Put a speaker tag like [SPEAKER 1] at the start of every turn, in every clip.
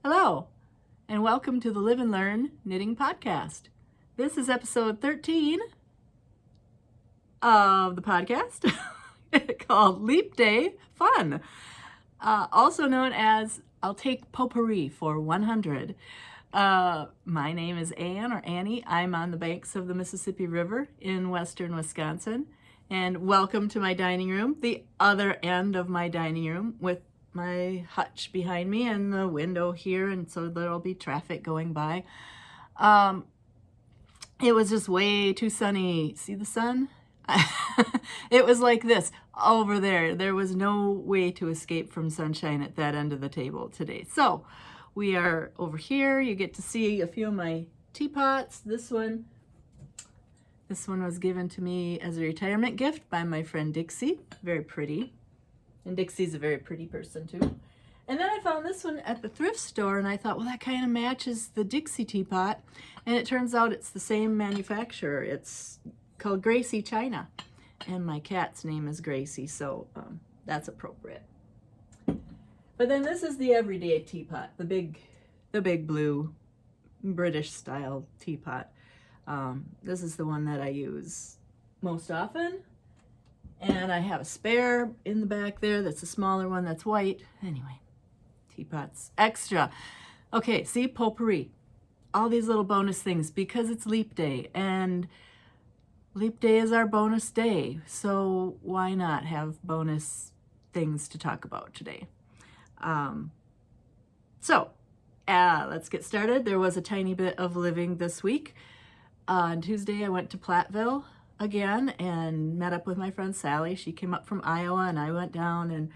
[SPEAKER 1] Hello, and welcome to the Live and Learn Knitting Podcast. This is episode 13 of the podcast called Leap Day Fun, also known as I'll Take Potpourri for 100. My name is Anne or Annie. I'm on the banks of the Mississippi River in western Wisconsin, and welcome to my dining room, the other end of my dining room with my hutch behind me and the window here, and so there'll be traffic going by. It was just way too sunny. See the sun? It was like this over there. There was no way to escape from sunshine at that end of the table today. So we are over here. You get to see a few of my teapots. This one was given to me as a retirement gift by my friend Dixie. Very pretty. And Dixie's a very pretty person too. And then I found this one at the thrift store, and I thought, well, that kind of matches the Dixie teapot. And it turns out it's the same manufacturer. It's called Gracie China. And my cat's name is Gracie, so that's appropriate. But then this is the everyday teapot, the big blue British style teapot. This is the one that I use most often. And I have a spare in the back there that's a smaller one that's white. Anyway, teapots extra. Okay, see, potpourri. All these little bonus things because it's Leap Day. And Leap Day is our bonus day. So why not have bonus things to talk about today? Let's get started. There was a tiny bit of living this week. On Tuesday, I went to Platville again and met up with my friend Sally. She came up from Iowa, and I went down and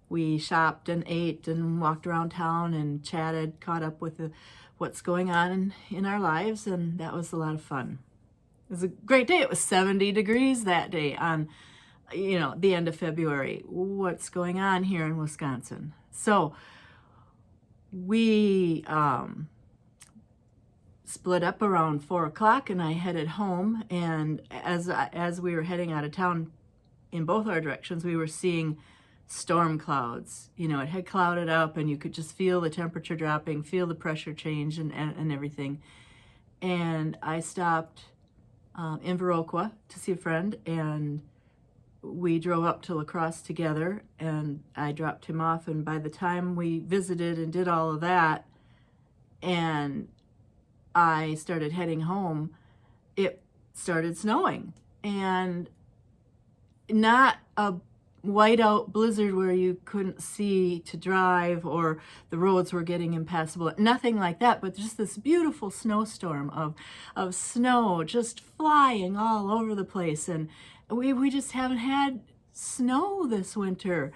[SPEAKER 1] we shopped and ate and walked around town and chatted, caught up with what's going on in our lives, and that was a lot of fun. It was a great day. It was 70 degrees that day on, the end of February. What's going on here in Wisconsin? So we split up around 4 o'clock, and I headed home. And as we were heading out of town in both our directions, we were seeing storm clouds. It had clouded up, and you could just feel the temperature dropping, feel the pressure change, and everything. And I stopped in Viroqua to see a friend, and we drove up to La Crosse together, and I dropped him off. And by the time we visited and did all of that, and I started heading home, it started snowing, and not a whiteout blizzard where you couldn't see to drive or the roads were getting impassable, nothing like that, but just this beautiful snowstorm of snow just flying all over the place. And we just haven't had snow this winter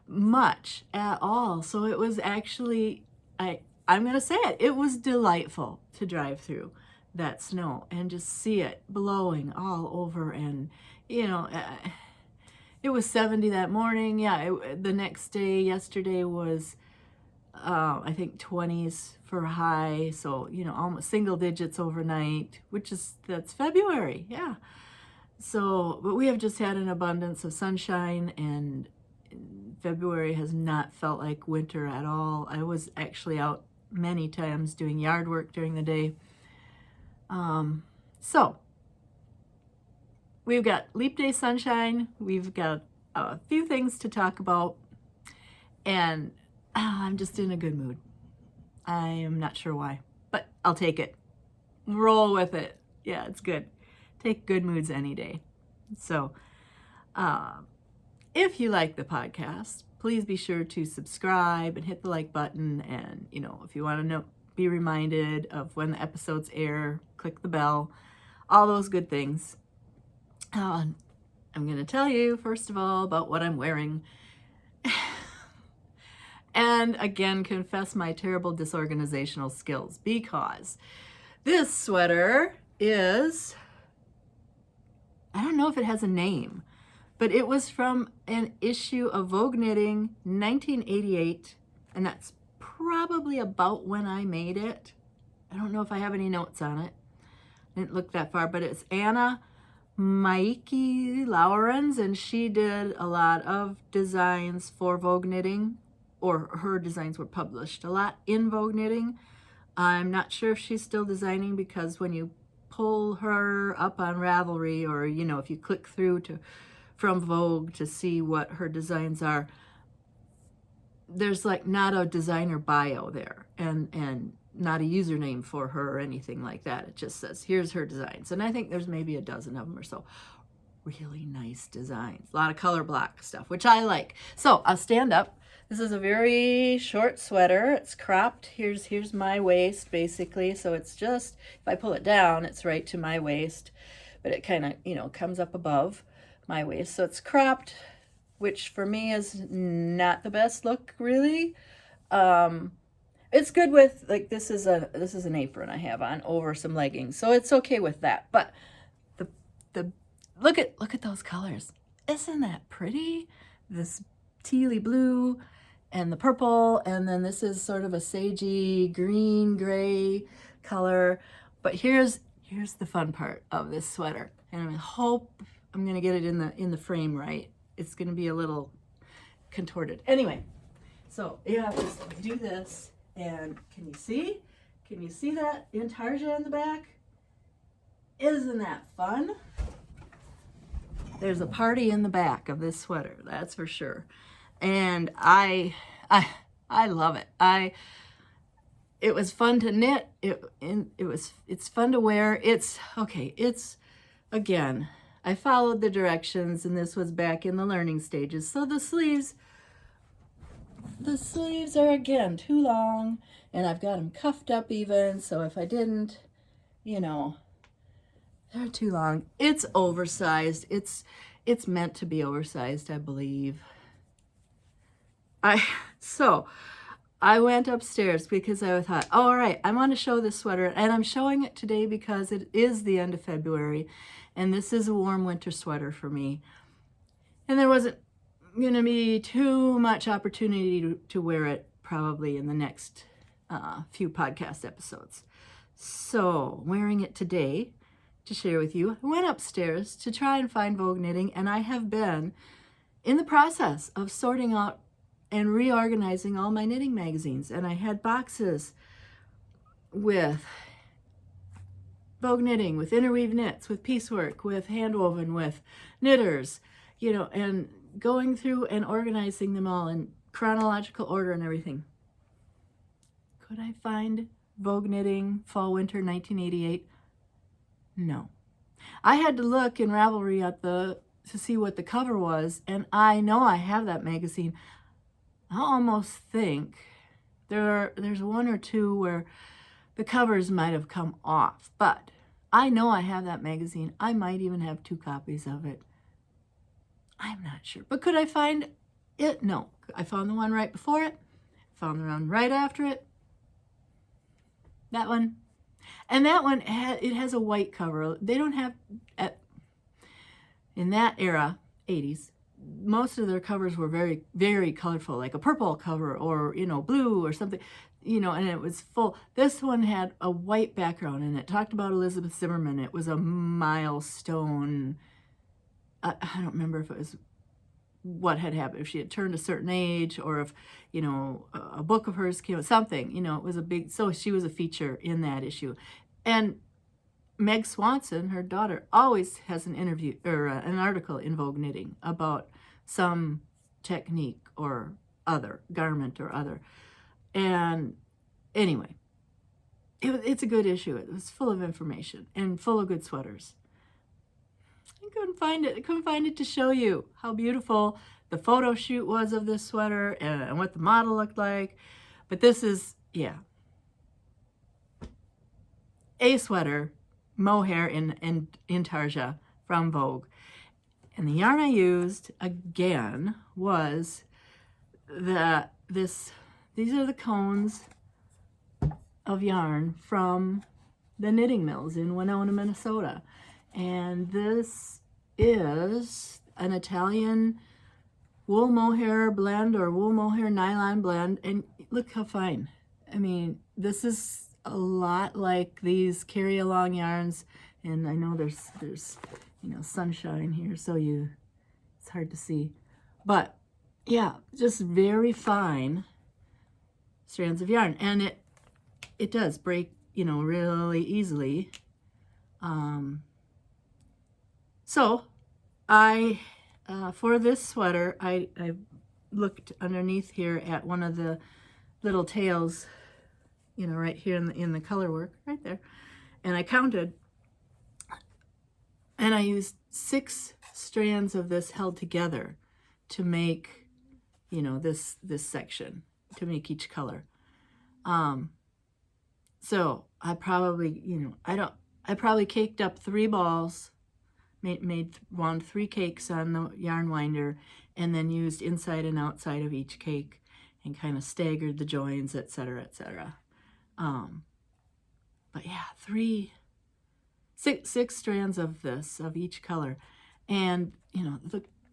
[SPEAKER 1] much at all. So it was actually, I'm going to say it was delightful to drive through that snow and just see it blowing all over. And, it was 70 that morning. The next day, yesterday was, I think 20s for high. So, almost single digits overnight, that's February. Yeah. So, but we have just had an abundance of sunshine, and February has not felt like winter at all. I was actually out many times doing yard work during the day. So we've got Leap Day sunshine. We've got a few things to talk about, and I'm just in a good mood. I am not sure why, but I'll take it. Roll with it. Yeah, it's good. Take good moods any day. So if you like the podcast, please be sure to subscribe and hit the like button. And, if you want to be reminded of when the episodes air, click the bell, all those good things. I'm going to tell you, first of all, about what I'm wearing. And again, confess my terrible disorganizational skills, because this sweater is, I don't know if it has a name, but it was from an issue of Vogue Knitting, 1988, and that's probably about when I made it. I don't know if I have any notes on it. I didn't look that far, but it's Anna Maiki Laurens, and she did a lot of designs for Vogue Knitting or her designs were published a lot in Vogue Knitting. I'm not sure if she's still designing, because when you pull her up on Ravelry, or, you know, if you click through from Vogue to see what her designs are, there's like not a designer bio there, and not a username for her or anything like that. It just says, here's her designs. And I think there's maybe a dozen of them or so. Really nice designs. A lot of color block stuff, which I like. So I'll stand up. This is a very short sweater. It's cropped. Here's my waist, basically. So it's just, if I pull it down, it's right to my waist. But it kind of, you know, comes up above my waist. So it's cropped, which for me is not the best look, really. It's good with, like, this is an apron I have on over some leggings, so it's okay with that. But the look at those colors. Isn't that pretty? This tealy blue and the purple, and then this is sort of a sagey green gray color. But here's the fun part of this sweater, and I hope I'm gonna get it in the frame right. It's gonna be a little contorted. Anyway, so you have to do this, and can you see? Can you see that intarsia in the back? Isn't that fun? There's a party in the back of this sweater, that's for sure. And I love it. It was fun to knit. It's fun to wear. It's again, I followed the directions, and this was back in the learning stages. So the sleeves are again too long, and I've got them cuffed up even, so if I didn't, you know, they're too long. It's oversized. It's meant to be oversized, I believe. So I went upstairs because I thought, oh, all right, I want to show this sweater, and I'm showing it today because it is the end of February, and this is a warm winter sweater for me. And there wasn't going to be too much opportunity to wear it probably in the next few podcast episodes. So wearing it today to share with you, I went upstairs to try and find Vogue Knitting, and I have been in the process of sorting out and reorganizing all my knitting magazines. And I had boxes with Vogue Knitting, with interweave knits, with piecework, with handwoven, with knitters, you know, and going through and organizing them all in chronological order and everything. Could I find Vogue Knitting Fall Winter 1988? No. I had to look in Ravelry to see what the cover was, and I know I have that magazine. I almost think there's one or two where the covers might have come off, but I know I have that magazine. I might even have 2 copies of it. I'm not sure. But could I find it? No. I found the one right before it. Found the one right after it. That one. And that one, it has a white cover. They don't have, in that era, 80s, most of their covers were very, very colorful, like a purple cover or, you know, blue or something, you know, and it was full. This one had a white background, and it talked about Elizabeth Zimmerman. It was a milestone. I don't remember if it was what had happened, if she had turned a certain age, or if, you know, a book of hers came out, something, you know, it was a big, so she was a feature in that issue. And Meg Swanson, her daughter, always has an interview or an article in Vogue Knitting about some technique or other, garment or other. And anyway, it's a good issue. It was full of information and full of good sweaters. I couldn't find it. I couldn't find it to show you how beautiful the photo shoot was of this sweater and what the model looked like. But this is, yeah, a sweater, mohair in intarsia from Vogue. And the yarn I used, again, was these are the cones of yarn from the knitting mills in Winona, Minnesota. And this is an Italian wool mohair blend or wool mohair nylon blend. And look how fine. I mean, this is a lot like these carry along yarns. And I know there's you know, sunshine here, so it's hard to see. But yeah, just very fine strands of yarn, and it does break, you know, really easily. So I for this sweater, I looked underneath here at one of the little tails, you know, right here in the color work right there, and I counted, and I used 6 strands of this held together to make, you know, this section, to make each color. So I probably, you know, I probably caked up 3 balls, wound 3 cakes on the yarn winder, and then used inside and outside of each cake and kind of staggered the joins, etc., etc. But yeah, 6 strands of this, of each color. And, you know,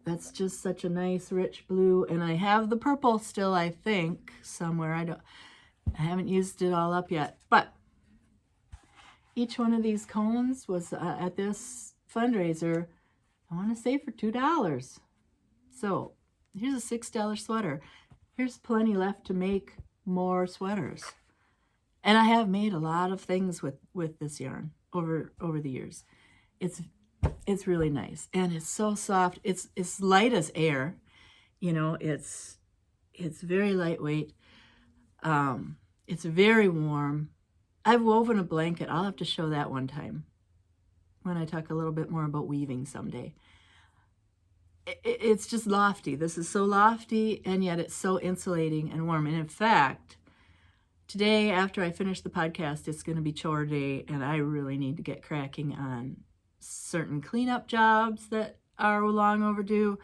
[SPEAKER 1] that's just such a nice rich blue. And I have the purple still, I think, somewhere. I haven't used it all up yet. But each one of these cones was at this fundraiser, I want to say for $2. So here's a $6 sweater. Here's plenty left to make more sweaters. And I have made a lot of things with this yarn over the years. It's really nice, and it's so soft. It's light as air, you know. It's very lightweight. It's very warm. I've woven a blanket. I'll have to show that one time when I talk a little bit more about weaving someday. It's just lofty. This is so lofty, and yet it's so insulating and warm. And in fact, today, after I finish the podcast, it's going to be chore day, and I really need to get cracking on certain cleanup jobs that are long overdue.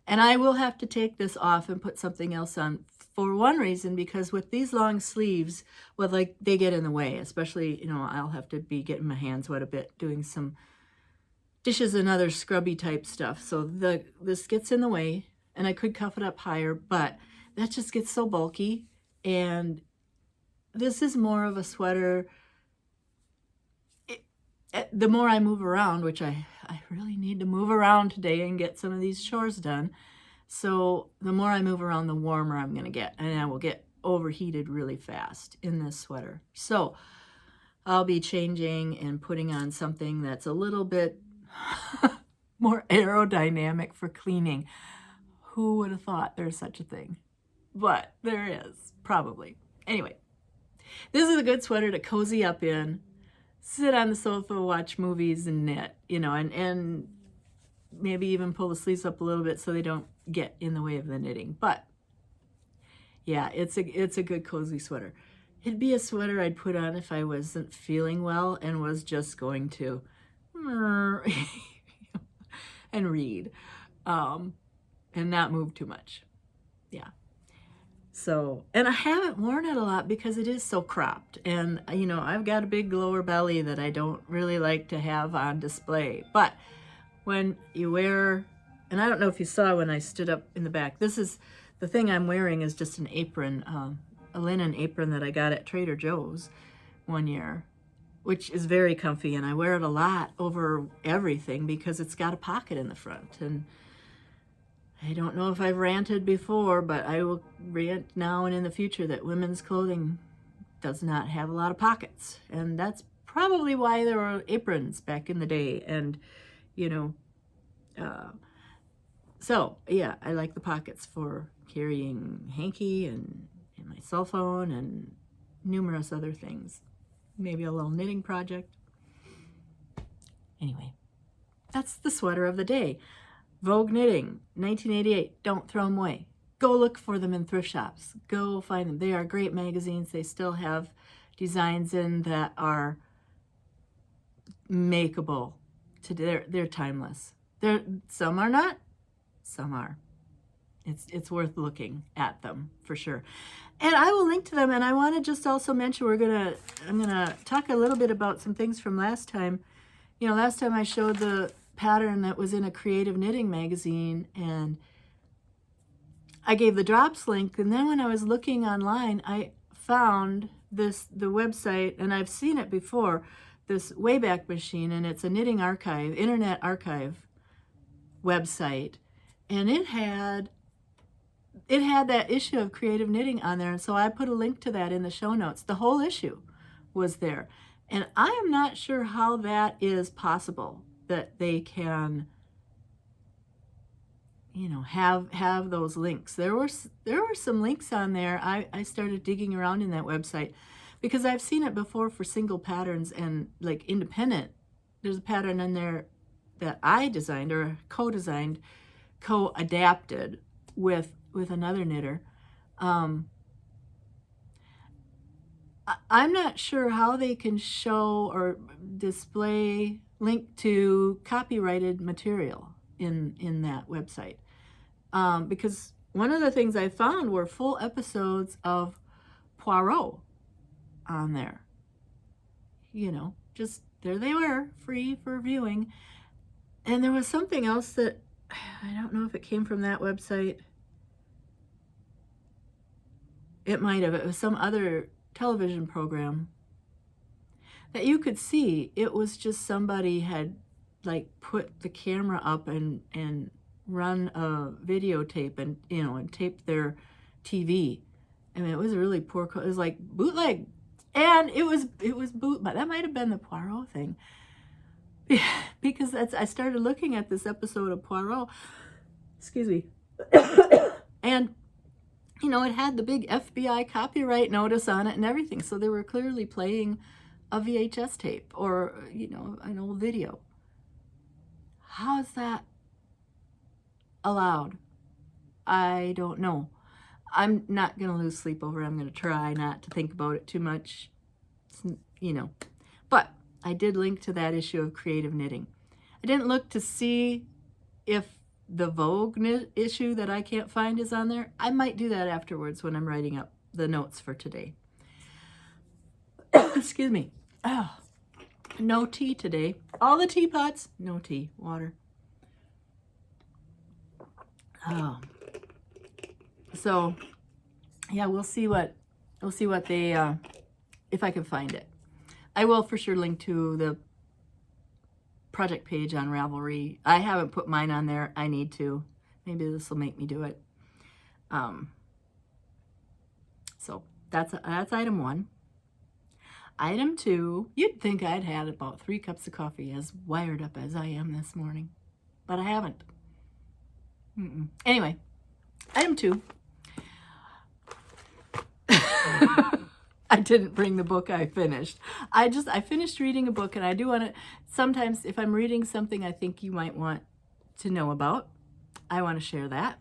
[SPEAKER 1] And I will have to take this off and put something else on, for one reason, because with these long sleeves, well, like, they get in the way, especially, you know, I'll have to be getting my hands wet a bit doing some dishes and other scrubby type stuff. So this gets in the way, and I could cuff it up higher, but that just gets so bulky. And this is more of a sweater. The more I move around, which I really need to move around today and get some of these chores done. So the more I move around, the warmer I'm going to get, and I will get overheated really fast in this sweater. So I'll be changing and putting on something that's a little bit more aerodynamic for cleaning. Who would have thought there's such a thing? But there is, probably. Anyway, this is a good sweater to cozy up in, sit on the sofa, watch movies, and knit, you know, and maybe even pull the sleeves up a little bit so they don't get in the way of the knitting. But yeah, it's a good cozy sweater. It'd be a sweater I'd put on if I wasn't feeling well and was just going to and read and not move too much. Yeah. So, and I haven't worn it a lot because it is so cropped, and you know, I've got a big lower belly that I don't really like to have on display. But when you wear, and I don't know if you saw when I stood up in the back, this is the thing I'm wearing is just an apron, a linen apron that I got at Trader Joe's one year, which is very comfy, and I wear it a lot over everything because it's got a pocket in the front. And I don't know if I've ranted before, but I will rant now and in the future that women's clothing does not have a lot of pockets. And that's probably why there were aprons back in the day. And, you know, so yeah, I like the pockets for carrying hanky and my cell phone and numerous other things. Maybe a little knitting project. Anyway, that's the sweater of the day. Vogue Knitting, 1988. Don't throw them away. Go look for them in thrift shops. Go find them. They are great magazines. They still have designs in that are makeable. They're timeless. Some are not. Some are. It's worth looking at them for sure. And I will link to them. And I want to just also mention I'm gonna talk a little bit about some things from last time. You know, last time I showed the pattern that was in a creative knitting magazine, and I gave the drops link, and then when I was looking online, I found the website, and I've seen it before, this Wayback Machine, and it's a knitting archive, internet archive website, and it had it had that issue of creative knitting on there, and so I put a link to that in the show notes. The whole issue was there, and I am not sure how that is possible, that they can, you know, have those links. There were some links on there. I started digging around in that website because I've seen it before for single patterns and like independent. There's a pattern in there that I designed or co-designed, co-adapted with another knitter. I'm not sure how they can show or display link to copyrighted material in that website. Because one of the things I found were full episodes of Poirot on there. You know, just there they were, free for viewing. And there was something else that, I don't know if it came from that website. It might have. It was some other television program that you could see. It was just somebody had like put the camera up and run a videotape and, you know, and taped their TV. I mean, it was a really poor, it was like bootleg. And it was but that might have been the Poirot thing. Because I started looking at this episode of Poirot, excuse me, and, you know, it had the big FBI copyright notice on it and everything. So they were clearly playing a VHS tape or, you know, an old video. How is that allowed? I don't know. I'm not going to lose sleep over it. I'm going to try not to think about it too much, you know. But I did link to that issue of creative knitting. I didn't look to see if the Vogue issue that I can't find is on there. I might do that afterwards when I'm writing up the notes for today. Excuse me. Oh, no tea today. All the teapots, no tea, water. Oh. So, yeah, we'll see what they, if I can find it. I will for sure link to the project page on Ravelry. I haven't put mine on there. I need to. Maybe this will make me do it. So that's item 1. Item 2, you'd think I'd had about 3 cups of coffee, as wired up as I am this morning, but I haven't. Anyway, item 2. I didn't bring the book I finished. I finished reading a book, and I do want to, sometimes if I'm reading something I think you might want to know about, I want to share that.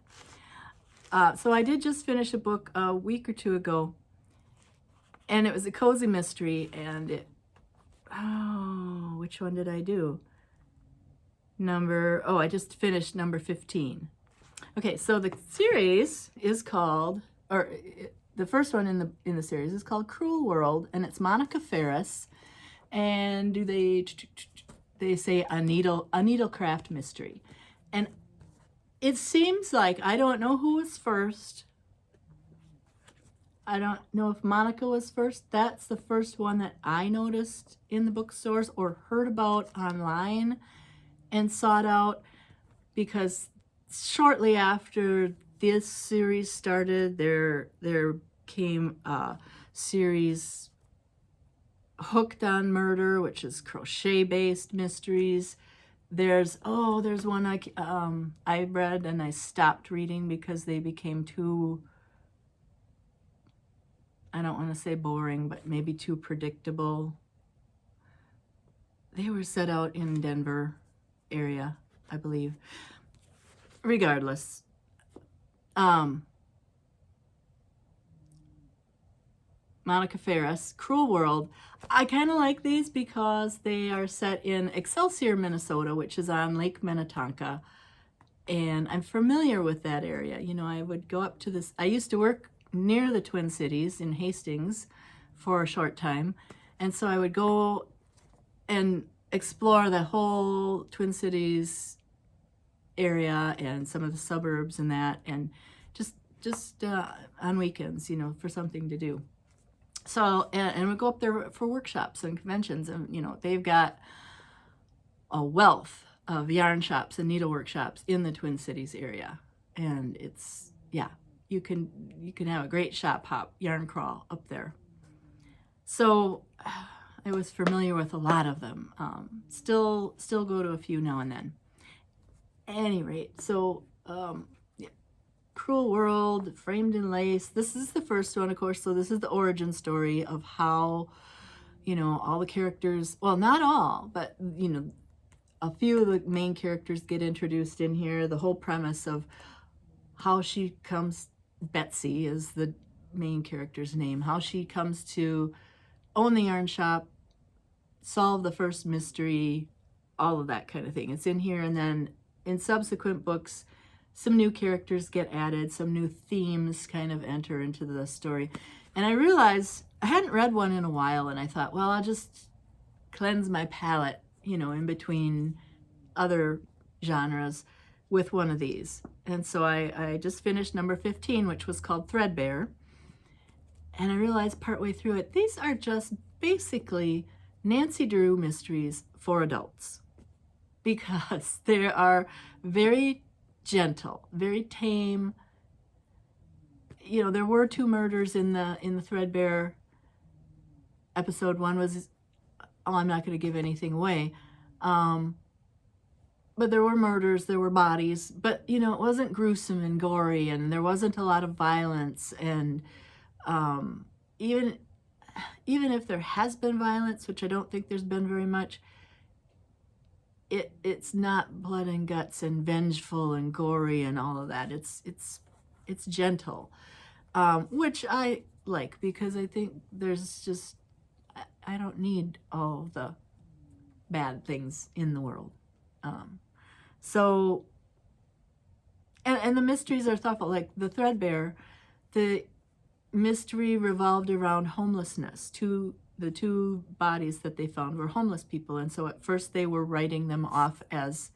[SPEAKER 1] So I did just finish a book a week or 2 ago, and it was a cozy mystery, and which one did I do? I just finished number 15. Okay, so the series is called, the first one in the series is called Cruel World, and it's Monica Ferris, and they say a needlecraft mystery. And it seems like, I don't know who was first. I don't know if Monica was first. That's the first one that I noticed in the bookstores or heard about online and sought out, because shortly after this series started, there came a series Hooked on Murder, which is crochet-based mysteries. There's one I read and I stopped reading because they became too, I don't want to say boring, but maybe too predictable. They were set out in Denver area, I believe. Regardless, Monica Ferris, Cruel World. I kind of like these because they are set in Excelsior, Minnesota, which is on Lake Minnetonka. And I'm familiar with that area. You know, I would go up to this. I used to work near the Twin Cities in Hastings for a short time. And so I would go and explore the whole Twin Cities area and some of the suburbs and that, and just on weekends, you know, for something to do. So, and we go up there for workshops and conventions, and, you know, they've got a wealth of yarn shops and needle workshops in the Twin Cities area. And it's, yeah, you can have a great shop hop yarn crawl up there. So I was familiar with a lot of them. Still go to a few now and then. At any rate, so yeah. Cruel World, Framed in Lace. This is the first one, of course. So this is the origin story of how, you know, all the characters, well, not all, but, you know, a few of the main characters get introduced in here. The whole premise of how she comes, Betsy is the main character's name, how she comes to own the yarn shop, solve the first mystery, all of that kind of thing. It's in here, and then in subsequent books, some new characters get added, some new themes kind of enter into the story. And I realized I hadn't read one in a while, and I thought, well, I'll just cleanse my palette, you know, in between other genres with one of these. And so I just finished number 15, which was called Threadbear. And I realized partway through it, these are just basically Nancy Drew mysteries for adults, because they are very gentle, very tame. You know, there were 2 murders in the Threadbear episode. One was, oh, I'm not going to give anything away. But there were murders, there were bodies, but, you know, it wasn't gruesome and gory, and there wasn't a lot of violence. And even if there has been violence, which I don't think there's been very much, it's not blood and guts and vengeful and gory and all of that. It's gentle, which I like, because I think there's just, I don't need all the bad things in the world. So, and the mysteries are thoughtful. Like the Threadbear, the mystery revolved around homelessness. The 2 bodies that they found were homeless people, and so at first they were writing them off as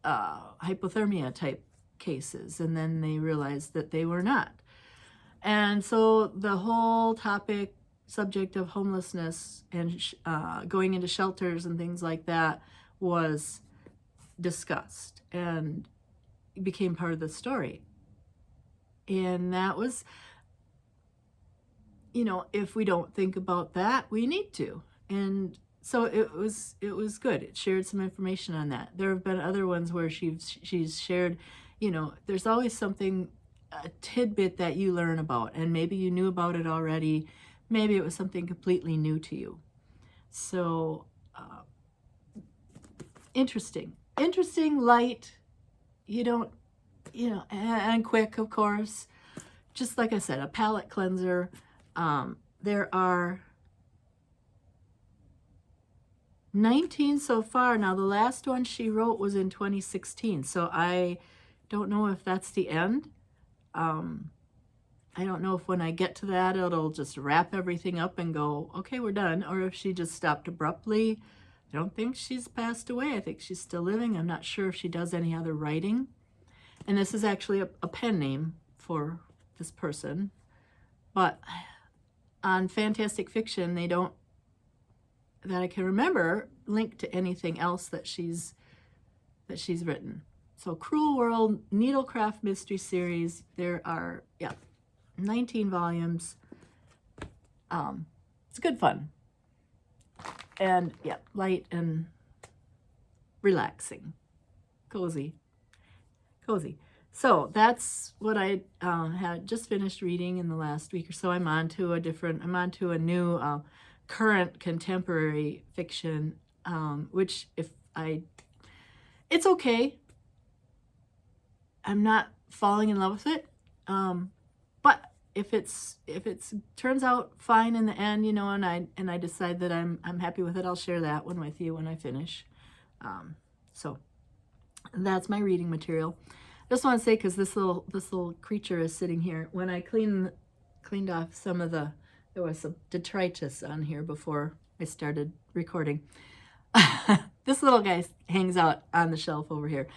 [SPEAKER 1] hypothermia type cases, and then they realized that they were not. And so the whole subject of homelessness and going into shelters and things like that was discussed and became part of the story. And that was, you know, if we don't think about that, we need to. And so it was good. It shared some information on that. There have been other ones where she's shared, you know, there's always something, a tidbit that you learn about, and maybe you knew about it already. Maybe it was something completely new to you. So interesting, light, you don't, you know, and quick, of course. Just like I said, a palette cleanser. There are 19 so far. Now, the last one she wrote was in 2016, so I don't know if that's the end. I don't know if when I get to that, it'll just wrap everything up and go, okay, we're done, or if she just stopped abruptly. I don't think she's passed away. I think she's still living. I'm not sure if she does any other writing. And this is actually a pen name for this person. But on Fantastic Fiction, they don't, that I can remember, link to anything else that she's written. So Cruel World, Needlecraft Mystery Series, there are, 19 volumes. It's good fun. And, light and relaxing. Cozy. So that's what I had just finished reading in the last week or so. I'm on to a new current contemporary fiction, which it's okay. I'm not falling in love with it. But if it turns out fine in the end, you know, and I decide that I'm happy with it, I'll share that one with you when I finish. So that's my reading material. Just want to say, because this little creature is sitting here. When I cleaned off some of there was some detritus on here before I started recording. This little guy hangs out on the shelf over here.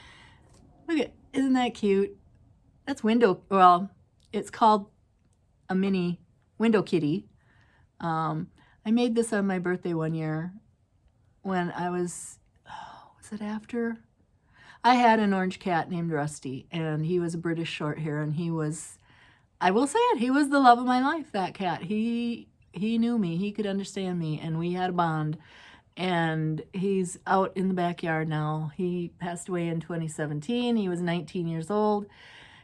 [SPEAKER 1] Look at, isn't that cute? That's it's called a mini window kitty. I made this on my birthday one year when I was it after? I had an orange cat named Rusty, and he was a British short hair, and he was I will say it, he was the love of my life, that cat. He knew me, he could understand me, and we had a bond. And he's out in the backyard now. He passed away in 2017. He was 19 years old.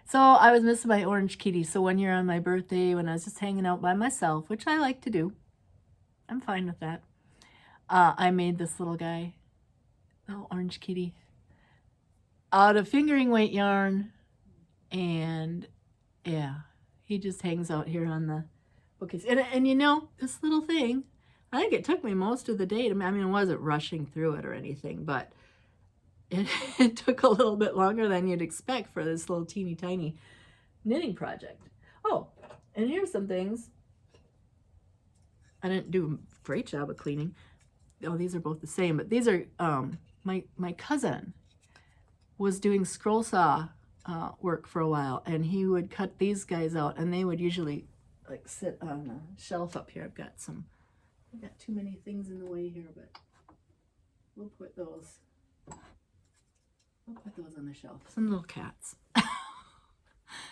[SPEAKER 1] So I was missing my orange kitty. So one year on my birthday, when I was just hanging out by myself, which I like to do, I'm fine with that, I made this little guy, little orange kitty, out of fingering weight yarn. And yeah, he just hangs out here on the bookcase. And you know, this little thing, I think it took me most of the day. I mean, I wasn't rushing through it or anything, but it took a little bit longer than you'd expect for this little teeny tiny knitting project. Oh, and here's some things. I didn't do a great job of cleaning. Oh, these are both the same, but these are, my cousin was doing scroll saw work for a while, and he would cut these guys out, and they would usually like sit on a shelf up here. I've got too many things in the way here, but we'll put those on the shelf. Some little cats.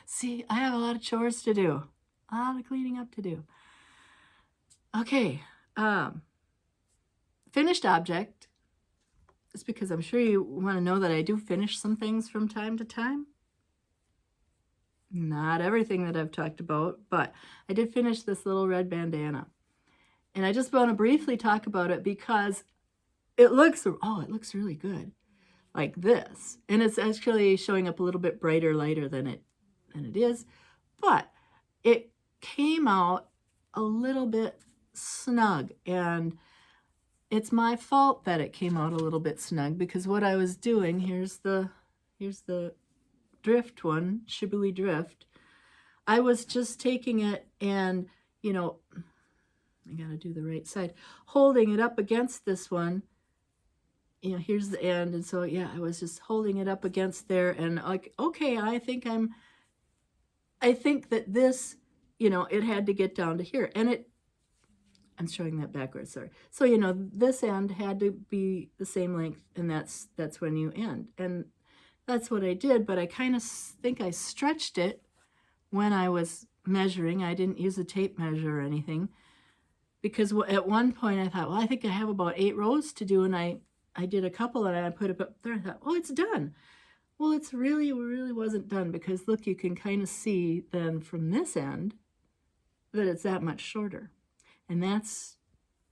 [SPEAKER 1] See, I have a lot of chores to do, a lot of cleaning up to do. Okay, finished object. It's because I'm sure you want to know that I do finish some things from time to time. Not everything that I've talked about, but I did finish this little red bandana. And I just want to briefly talk about it because it looks really good, like this. And it's actually showing up a little bit brighter, lighter than it is. But it came out a little bit snug, and it's my fault that it came out a little bit snug, because what I was doing, here's the drift one, Shibui drift. I was just taking it and, you know, I gotta do the right side, holding it up against this one. You know, here's the end, and so yeah, I was just holding it up against there, and like, okay, I think that this, you know, it had to get down to here, and I'm showing that backwards, sorry. So, you know, this end had to be the same length, and that's when you end. And that's what I did, but I kind of think I stretched it when I was measuring. I didn't use a tape measure or anything, because at one point I thought, well, I think I have about 8 rows to do, and I did a couple, and I put it up there. I thought, oh, it's done. Well, it really wasn't done, because look, you can kind of see then from this end that it's that much shorter. And that's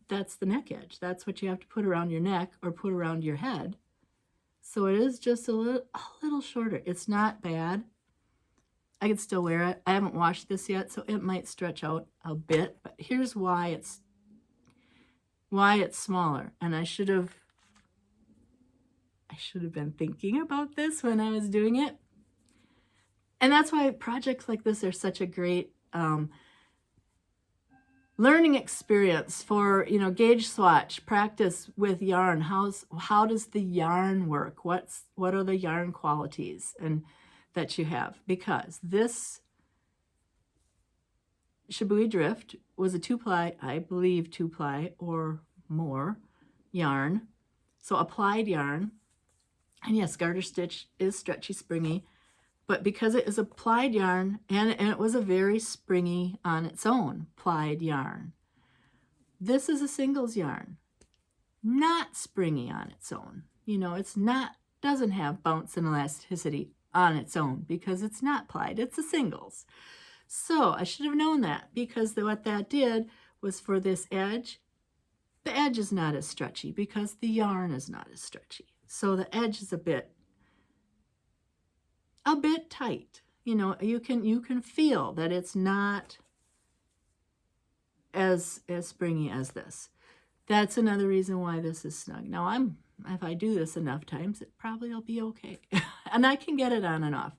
[SPEAKER 1] the neck edge. That's what you have to put around your neck or put around your head. So it is just a little shorter. It's not bad. I can still wear it. I haven't washed this yet, so it might stretch out a bit, but here's why it's smaller. And I should have been thinking about this when I was doing it. And that's why projects like this are such a great learning experience for, you know, gauge swatch, practice with yarn. How does the yarn work? What are the yarn qualities and that you have? Because this Shibui drift was a 2-ply, I believe 2-ply or more yarn. So applied yarn. And yes, garter stitch is stretchy, springy, but because it is a plied yarn, and it was a very springy on its own plied yarn. This is a singles yarn, not springy on its own. You know, doesn't have bounce and elasticity on its own because it's not plied, it's a singles. So I should have known that, because what that did was for this edge, the edge is not as stretchy because the yarn is not as stretchy. So the edge is a bit tight. You know, you can feel that it's not as springy as this. That's another reason why this is snug. Now if I do this enough times, it probably will be okay. And I can get it on and off.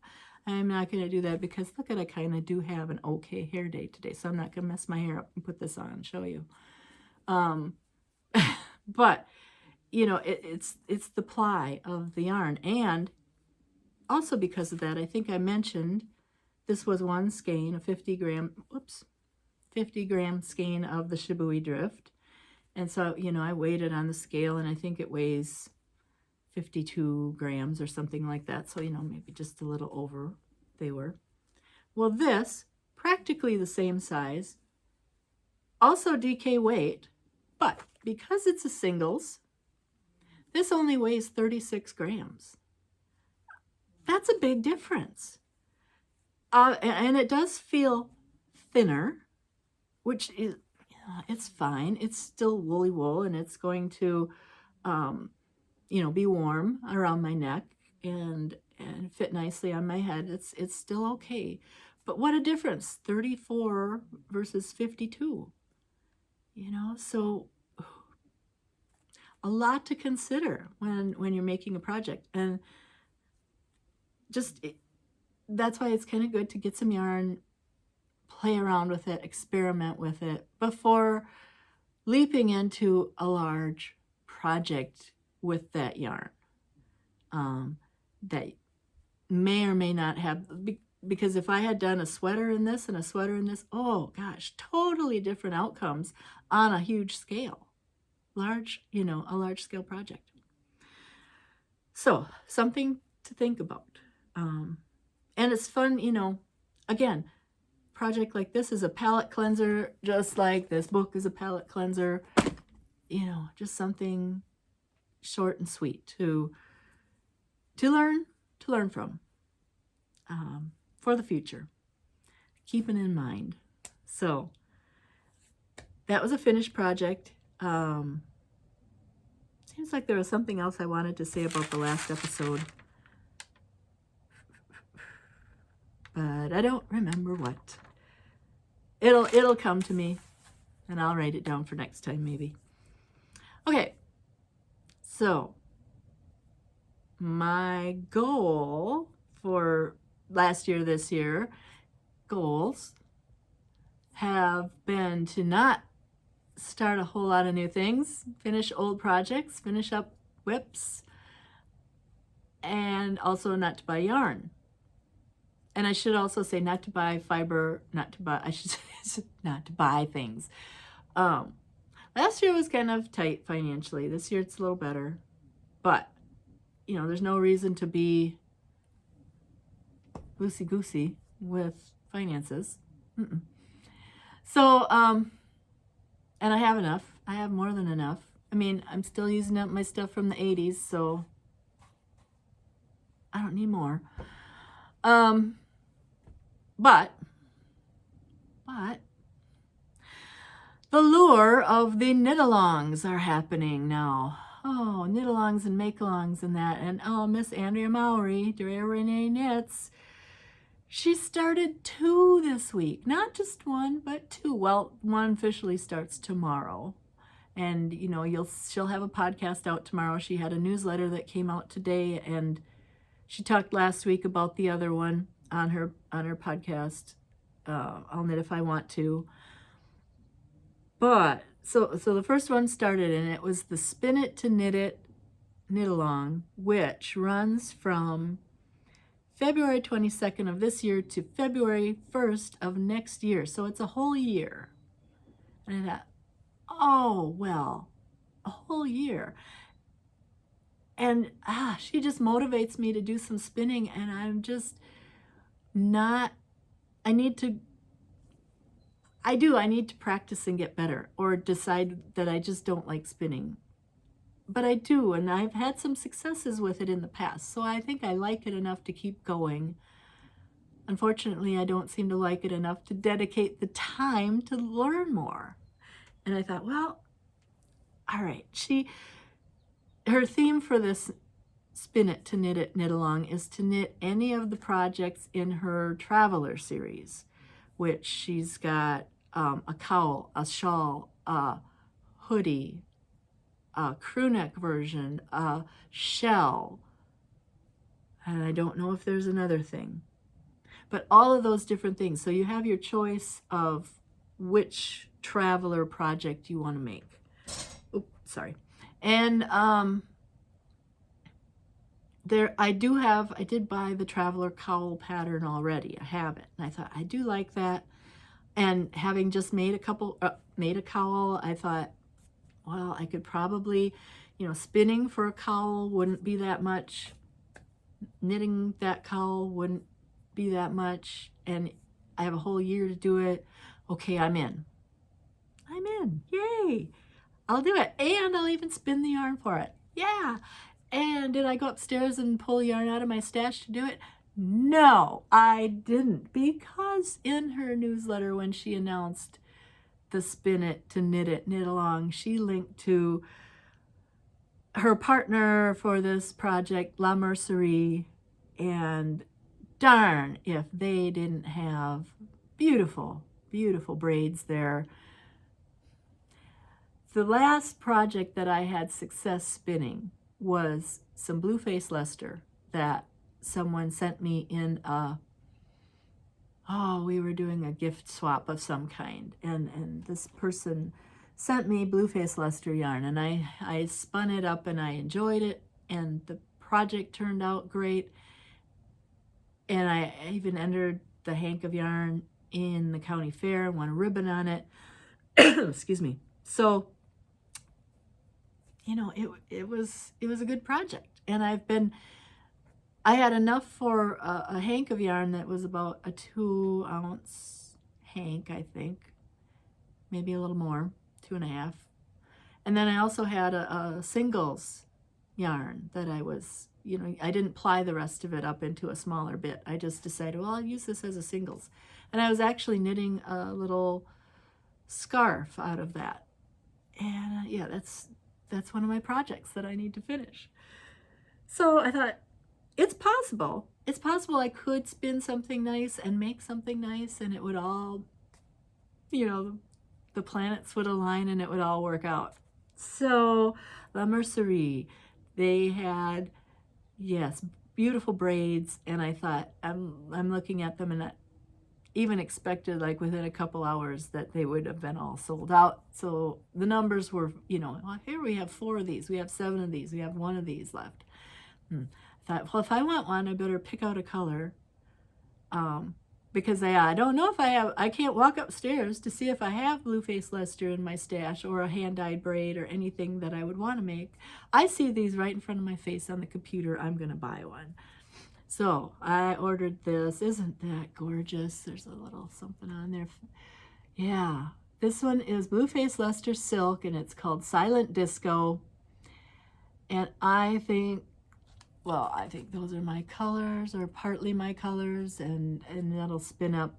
[SPEAKER 1] I'm not going to do that because look at, I kind of do have an okay hair day today, so I'm not going to mess my hair up and put this on and show you. But you know, it's the ply of the yarn. And also because of that, I think I mentioned this was one skein, a 50 gram skein of the Shibui drift. And so, you know, I weighed it on the scale, and I think it weighs 52 grams or something like that. So, you know, maybe just a little over they were. Well, this practically the same size, also DK weight, but because it's a singles, this only weighs 36 grams. That's a big difference. And it does feel thinner, which is, it's fine. It's still woolly wool, and it's going to, be warm around my neck and fit nicely on my head. It's still okay. But what a difference, 34 versus 52. So a lot to consider when you're making a project. And that's why it's kind of good to get some yarn, play around with it, experiment with it before leaping into a large project with that yarn that may or may not have, because if I had done a sweater in this and a sweater in this, oh gosh, totally different outcomes on a huge scale, a large scale project. So something to think about. And it's fun, again, project like this is a palette cleanser, just like this book is a palette cleanser, just something short and sweet to learn from for the future, keeping in mind. So that was a finished project. Seems like there was something else I wanted to say about the last episode, but I don't remember what. It'll come to me, and I'll write it down for next time maybe. Okay, so my goal for last year, this year, goals have been to not start a whole lot of new things, finish old projects, finish up whips, and also not to buy yarn. And I should also say not to buy fiber, not to buy things. Last year was kind of tight financially. This year it's a little better. But, there's no reason to be loosey-goosey with finances. So, and I have enough. I have more than enough. I mean, I'm still using up my stuff from the 80s, so I don't need more. But the lure of the knit-alongs are happening now. Oh, knit-alongs and make-alongs and that. And Miss Andrea Mowry, Drea Renee Knits, she started 2 this week. Not just 1, but 2. Well, 1 officially starts tomorrow. And, she'll have a podcast out tomorrow. She had a newsletter that came out today, and she talked last week about the other one on her podcast. I'll knit if I want to. But so the first one started, and it was the Spin It to Knit It knit-along, which runs from February 22nd of this year to February 1st of next year. So it's a whole year. And I thought, oh, well, a whole year. And she just motivates me to do some spinning, and I'm just not, I need to practice and get better, or decide that I just don't like spinning. But I do, and I've had some successes with it in the past, so I think I like it enough to keep going. Unfortunately, I don't seem to like it enough to dedicate the time to learn more. And I thought, well, all right, her theme for this Spin It to Knit It knit-along is to knit any of the projects in her Traveler series, which she's got a cowl, a shawl, a hoodie, a crew neck version, a shell, and I don't know if there's another thing, but all of those different things. So you have your choice of which Traveler project you want to make. Oops, sorry. And I did buy the Traveler cowl pattern already. I have it, and I thought I do like that. And having just made a cowl, I thought, well, I could probably, spinning for a cowl wouldn't be that much. Knitting that cowl wouldn't be that much. And I have a whole year to do it. Okay, I'm in. I'm in. Yay. I'll do it. And I'll even spin the yarn for it. Yeah. And did I go upstairs and pull yarn out of my stash to do it? No, I didn't, because in her newsletter, when she announced the Spin It to Knit It, Knit Along, she linked to her partner for this project, La Mercerie, and darn if they didn't have beautiful, beautiful braids there. The last project that I had success spinning was some Blue Face Leicester that someone sent me in we were doing a gift swap of some kind, and this person sent me Blue Face Leicester yarn, and I spun it up and I enjoyed it, and the project turned out great, and I even entered the hank of yarn in the county fair and won a ribbon on it. Excuse me. So, you know, it was a good project, and I had enough for a hank of yarn that was about a 2-ounce hank, I think, maybe a little more, 2.5. And then I also had a singles yarn that I was, you know, I didn't ply the rest of it up into a smaller bit. I just decided, well, I'll use this as a singles. And I was actually knitting a little scarf out of that. And yeah, that's one of my projects that I need to finish. So I thought, it's possible. It's possible I could spin something nice and make something nice, and it would all, you know, the planets would align and it would all work out. So La Mercerie, they had, yes, beautiful braids, and I thought, I'm looking at them, and I even expected like within a couple hours that they would have been all sold out. So the numbers were, you know, well, here we have 4 of these, we have 7 of these, we have 1 of these left. I thought, well, if I want one, I better pick out a color, because I don't know if I can't walk upstairs to see if I have Blue Face Leicester in my stash, or a hand-dyed braid, or anything that I would want to make. I see these right in front of my face on the computer. I'm going to buy one. So I ordered this. Isn't that gorgeous? There's a little something on there. Yeah, this one is Blue Face Leicester Silk, and it's called Silent Disco. And I think those are my colors, or partly my colors, and that'll spin up,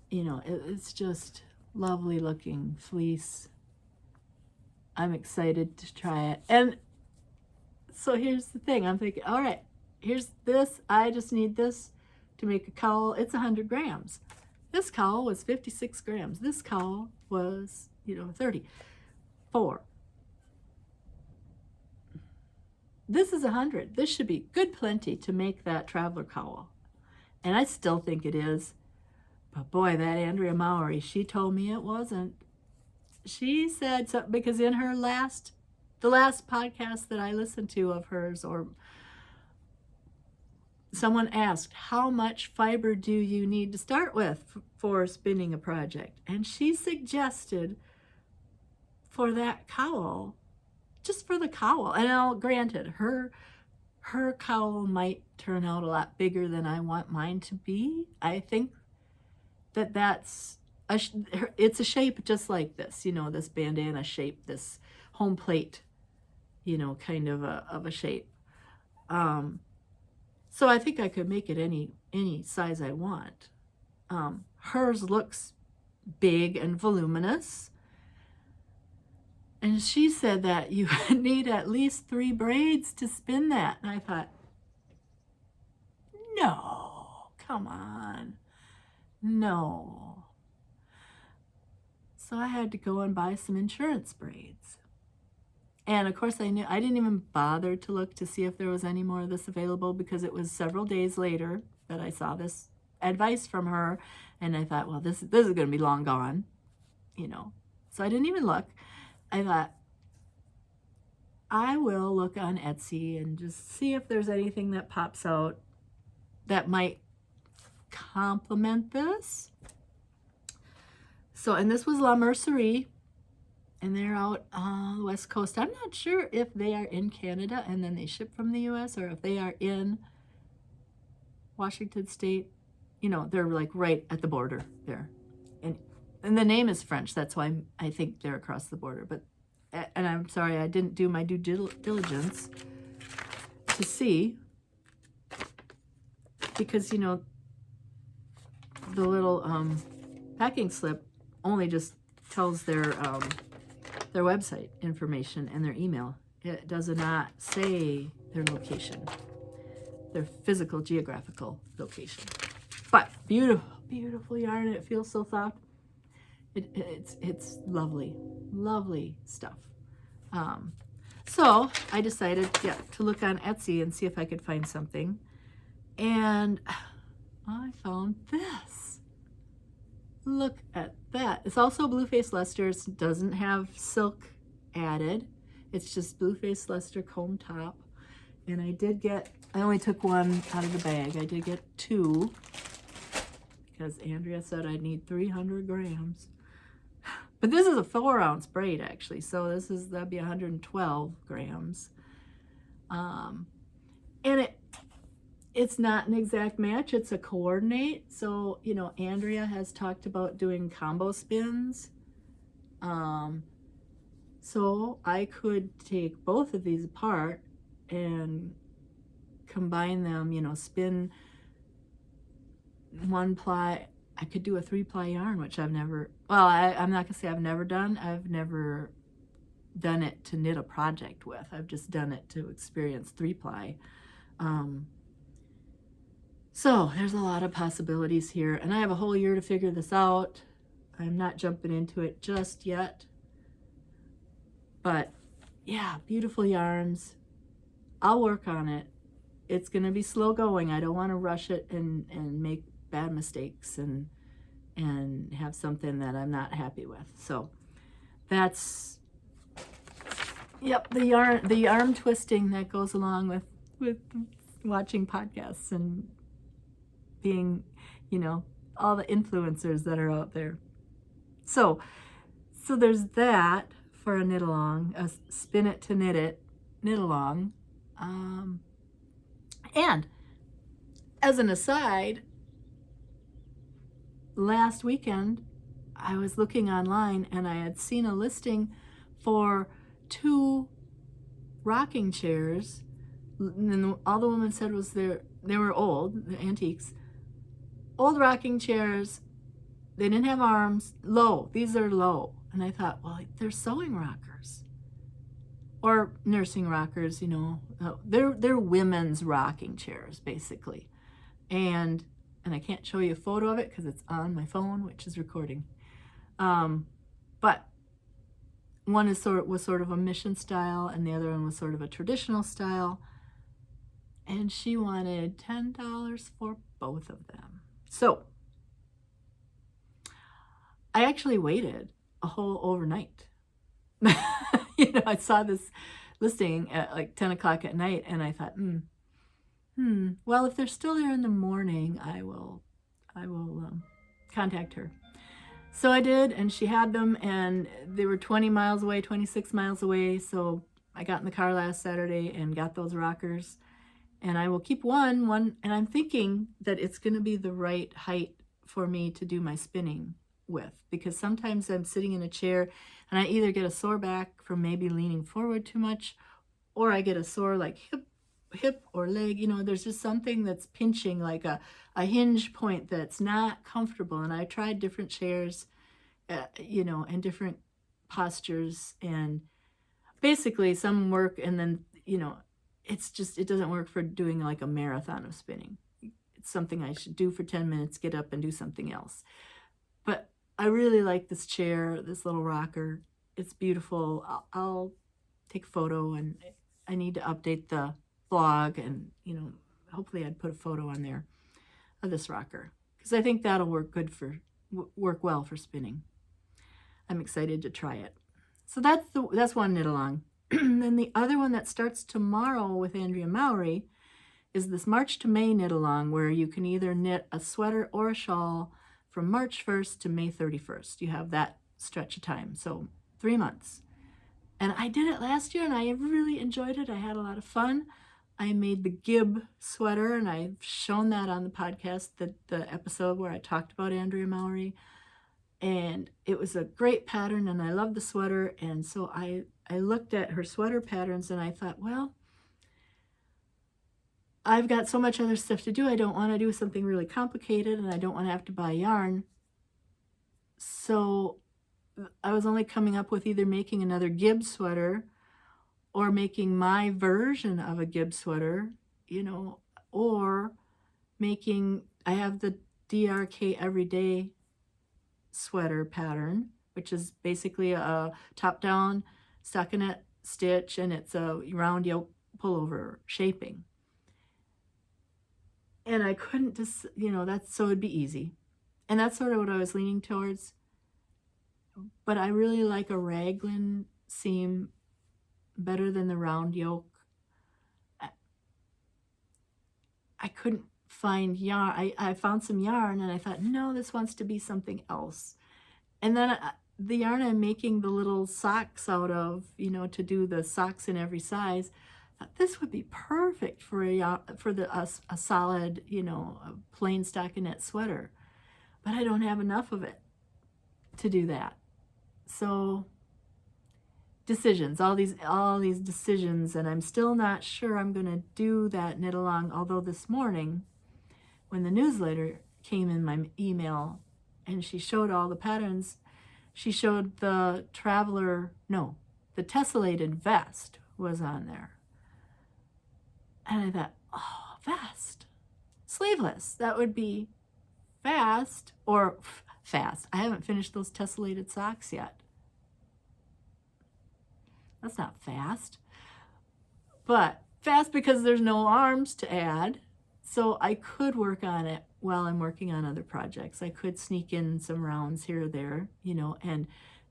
[SPEAKER 1] you know, it's just lovely looking fleece. I'm excited to try it. And so here's the thing, I'm thinking, all right, here's this, I just need this to make a cowl. It's 100 grams. This cowl was 56 grams. This cowl was, you know, 34. This is 100. This should be good plenty to make that traveler cowl. And I still think it is. But boy, that Andrea Mowry, she told me it wasn't. She said something, because in her the last podcast that I listened to of hers, or someone asked, how much fiber do you need to start with for spinning a project? And she suggested for that cowl, just for the cowl, and now granted, her cowl might turn out a lot bigger than I want mine to be. I think that's it's a shape just like this, you know, this bandana shape, this home plate, you know, kind of a shape. So I think I could make it any size I want. Hers looks big and voluminous. And she said that you need at least 3 braids to spin that. And I thought, no, come on, no. So I had to go and buy some insurance braids. And of course I didn't even bother to look to see if there was any more of this available, because it was several days later that I saw this advice from her. And I thought, well, this is going to be long gone, you know. So I didn't even look. I thought, I will look on Etsy and just see if there's anything that pops out that might complement this. So, and this was La Mercerie, and they're out on the West Coast. I'm not sure if they are in Canada and then they ship from the US, or if they are in Washington State they're like right at the border there. And the name is French. That's why I think they're across the border. But, and I'm sorry, I didn't do my due diligence to see, because, the little packing slip only just tells their website information and their email. It does not say their location, their physical, geographical location. But beautiful yarn. It feels so soft. It's lovely, lovely stuff. So I decided, to look on Etsy and see if I could find something. And I found this. Look at that. It's also Blueface Leicester. It doesn't have silk added. It's just Blueface Leicester comb top. And I only took one out of the bag. I did get 2 because Andrea said I'd need 300 grams. But this is a 4-ounce braid, actually. So that'd be 112 grams. And it's not an exact match. It's a coordinate. So, Andrea has talked about doing combo spins. So I could take both of these apart and combine them, spin 1-ply. I could do a 3-ply yarn, which I've never, I'm not gonna say I've never done. I've never done it to knit a project with. I've just done it to experience 3-ply. So there's a lot of possibilities here, and I have a whole year to figure this out. I'm not jumping into it just yet. But yeah, beautiful yarns. I'll work on it. It's gonna be slow going. I don't want to rush it and make bad mistakes and have something that I'm not happy with. So that's, the arm twisting that goes along with watching podcasts and being, all the influencers that are out there. So there's that for a knit along, a spin it to knit along. And as an aside, last weekend I was looking online and I had seen a listing for 2 rocking chairs, and all the woman said was they were old, the antiques, old rocking chairs. They didn't have arms, low. These are low. And I thought, well, they're sewing rockers or nursing rockers, they're women's rocking chairs basically. And I can't show you a photo of it because it's on my phone, which is recording. But one was sort of a mission style, and the other one was sort of a traditional style. And she wanted $10 for both of them. So I actually waited a whole overnight. I saw this listing at like 10 o'clock at night, and I thought, well, if they're still there in the morning, I will contact her. So I did, and she had them, and they were 20 miles away, 26 miles away. So I got in the car last Saturday and got those rockers, and I will keep one, and I'm thinking that it's going to be the right height for me to do my spinning with, because sometimes I'm sitting in a chair and I either get a sore back from maybe leaning forward too much, or I get a sore like hip or leg. There's just something that's pinching, like a hinge point that's not comfortable. And I tried different chairs, and different postures, and basically some work, and then, it doesn't work for doing like a marathon of spinning. It's something I should do for 10 minutes, get up and do something else. But I really like this chair, this little rocker. It's beautiful. I'll take a photo, and I need to update the blog, and hopefully I'd put a photo on there of this rocker, because I think that'll work well for spinning. I'm excited to try it. So that's one knit along. Then the other one that starts tomorrow with Andrea Mowry is this March to May knit along, where you can either knit a sweater or a shawl from March 1st to May 31st. You have that stretch of time, so 3 months. And I did it last year, and I really enjoyed it. I had a lot of fun. I made the Gib sweater, and I've shown that on the podcast, the episode where I talked about Andrea Mowry. And it was a great pattern, and I loved the sweater. And so I looked at her sweater patterns, and I thought, well, I've got so much other stuff to do. I don't want to do something really complicated, and I don't want to have to buy yarn. So I was only coming up with either making another Gib sweater or making my version of a Gib sweater, you know, or making, I have the DRK Everyday sweater pattern, which is basically a top-down stockinette stitch, and it's a round yoke pullover shaping. And I couldn't just, you know, that's, so it'd be easy. And that's sort of what I was leaning towards. But I really like a raglan seam better than the round yoke. I couldn't find yarn. I found some yarn, and I thought, no, this wants to be something else. And then the yarn I'm making the little socks out of, you know, to do the socks in every size, I thought this would be perfect for a solid, you know, a plain stockinette sweater. But I don't have enough of it to do that. So decisions, all these decisions, and I'm still not sure I'm going to do that knit along. Although this morning, when the newsletter came in my email and she showed all the patterns, she showed the the tessellated vest was on there. And I thought, oh, vest, sleeveless, that would be fast, or fast. I haven't finished those tessellated socks yet. That's not fast, but fast because there's no arms to add. So I could work on it while I'm working on other projects. I could sneak in some rounds here or there, you know, and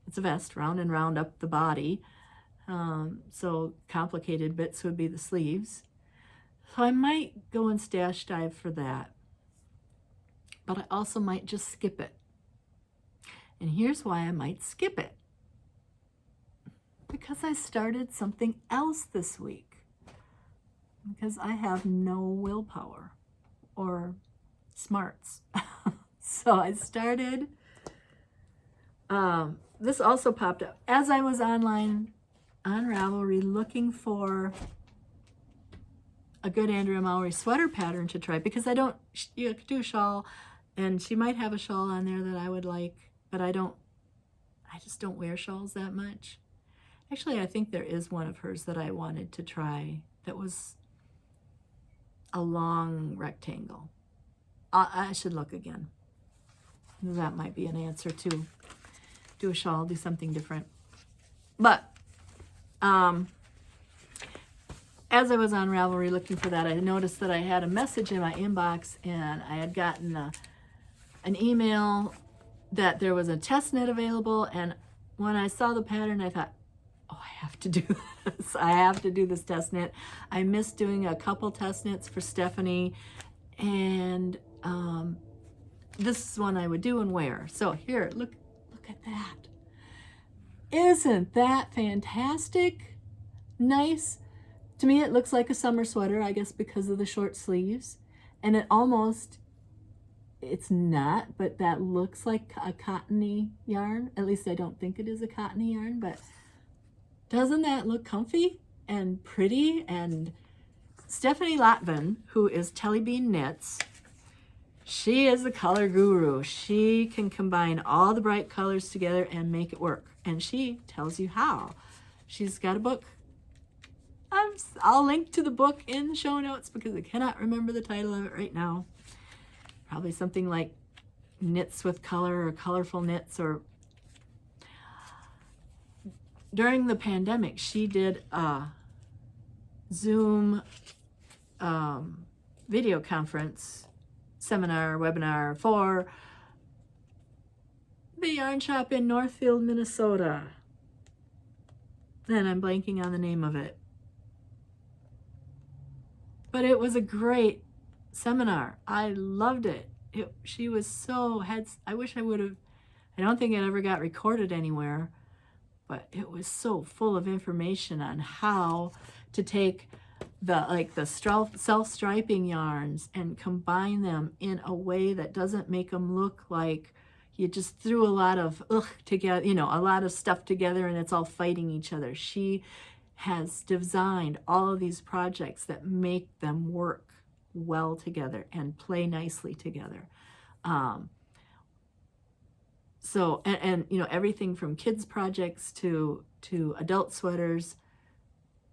[SPEAKER 1] it's a vest, round and round up the body. So complicated bits would be the sleeves. So I might go and stash dive for that. But I also might just skip it. And here's why I might skip it. Because I started something else this week. Because I have no willpower or smarts. So I started, this also popped up as I was online on Ravelry looking for a good Andrea Mowry sweater pattern to try, because I don't, you could do a shawl, and she might have a shawl on there that I would like, but I just don't wear shawls that much. Actually, I think there is one of hers that I wanted to try that was a long rectangle. I should look again. That might be an answer too. Do a shawl, do something different. But as I was on Ravelry looking for that, I noticed that I had a message in my inbox, and I had gotten an email that there was a test knit available. And when I saw the pattern, I thought, oh, I have to do this. I have to do this test knit. I missed doing a couple test knits for Stephanie, and this is one I would do and wear. So here, look at that. Isn't that fantastic? Nice. To me, it looks like a summer sweater, I guess because of the short sleeves. And it almost, it's not, but that looks like a cottony yarn. At least I don't think it is a cottony yarn, but doesn't that look comfy and pretty? And Stephanie Lotvin, who is Tellybean Knits, she is the color guru. She can combine all the bright colors together and make it work. And she tells you how. She's got a book. I'll link to the book in the show notes because I cannot remember the title of it right now. Probably something like Knits with Color or Colorful Knits. Or during the pandemic, she did a Zoom video conference seminar, webinar for the yarn shop in Northfield, Minnesota. And I'm blanking on the name of it. But it was a great seminar. I loved it. She was so I wish I would have, I don't think it ever got recorded anywhere, but it was so full of information on how to take the self-striping yarns and combine them in a way that doesn't make them look like you just threw a lot of together, you know, a lot of stuff together and it's all fighting each other. She has designed all of these projects that make them work well together and play nicely together. So, and you know, everything from kids projects to adult sweaters,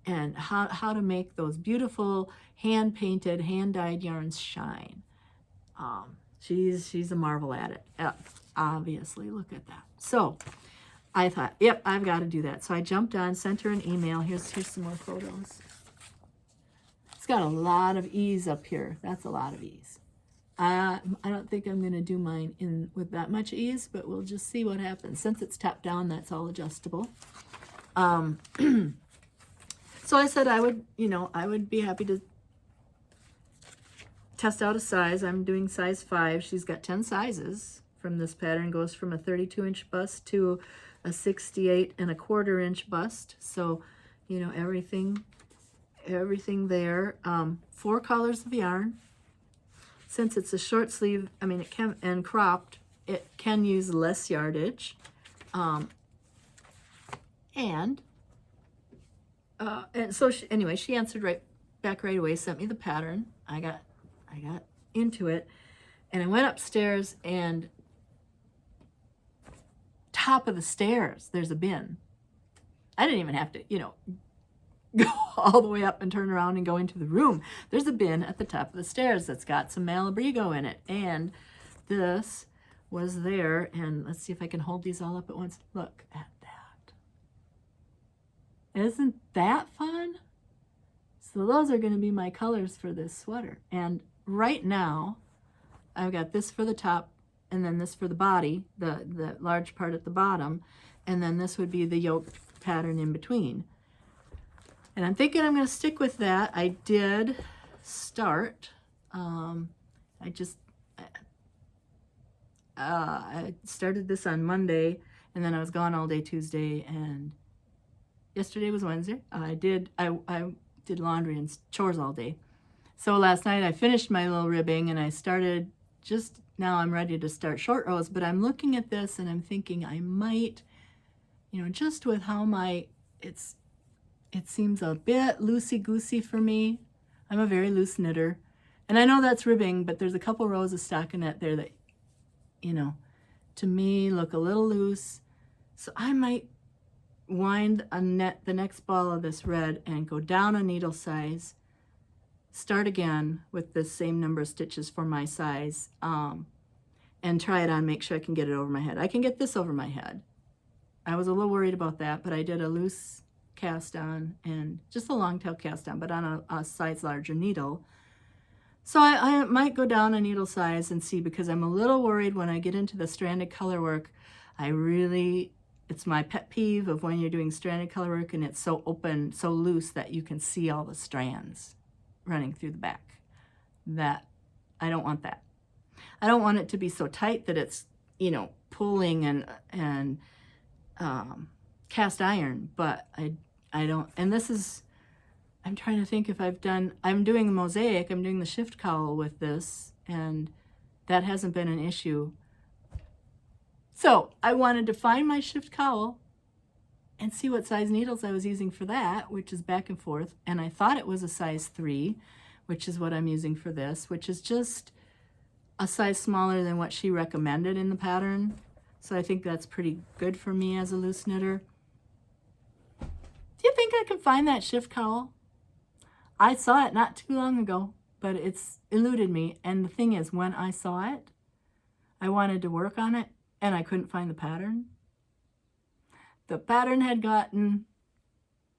[SPEAKER 1] and how to make those beautiful hand-painted, hand-dyed yarns shine. She's a marvel at it. Obviously, look at that. So I thought, yep, I've got to do that. So I jumped on, sent her an email. Here's some more photos. It's got a lot of ease up here. That's a lot of ease. I don't think I'm going to do mine with that much ease, but we'll just see what happens. Since it's tapped down, that's all adjustable. So I said I would be happy to test out a size. I'm doing size 5. She's got 10 sizes from this pattern. Goes from a 32-inch bust to a 68.25-inch bust. So, you know, everything there. 4 colors of yarn. Since it's a short sleeve, I mean, it can, and cropped, it can use less yardage. And so she answered back right away, sent me the pattern. I got into it, and I went upstairs, and top of the stairs, there's a bin. I didn't even have to, you know, go all the way up and turn around and go into the room. There's a bin at the top of the stairs that's got some Malabrigo in it, and this was there. And let's see if I can hold these all up at once. Look at that. Isn't that fun? So those are going to be my colors for this sweater. And right now, I've got this for the top, and then this for the body, the large part at the bottom, and then this would be the yoke pattern in between. And I'm thinking I'm going to stick with that. I did start. I started this on Monday, and then I was gone all day Tuesday, and yesterday was Wednesday. I did laundry and chores all day. So last night I finished my little ribbing, and I started just now. I'm ready to start short rows, but I'm looking at this and I'm thinking I might, you know, just with how it seems a bit loosey-goosey for me. I'm a very loose knitter. And I know that's ribbing, but there's a couple rows of stockinette there that, you know, to me look a little loose. So I might wind the next ball of this red and go down a needle size, start again with the same number of stitches for my size, and try it on, make sure I can get it over my head. I can get this over my head. I was a little worried about that, but I did a loose cast on and just a long tail cast on, but on a size larger needle. So I might go down a needle size and see, because I'm a little worried when I get into the stranded color work. It's my pet peeve of when you're doing stranded color work and it's so open, so loose that you can see all the strands running through the back. That, I don't want that. I don't want it to be so tight that it's, you know, pulling and cast iron, but I don't, and this is, I'm trying to think if I'm doing a mosaic, I'm doing the shift cowl with this, and that hasn't been an issue. So I wanted to find my shift cowl and see what size needles I was using for that, which is back and forth, and I thought it was a size 3, which is what I'm using for this, which is just a size smaller than what she recommended in the pattern. So I think that's pretty good for me as a loose knitter. Do you think I can find that shift cowl? I saw it not too long ago, but it's eluded me. And the thing is, when I saw it, I wanted to work on it, and I couldn't find the pattern. The pattern had gotten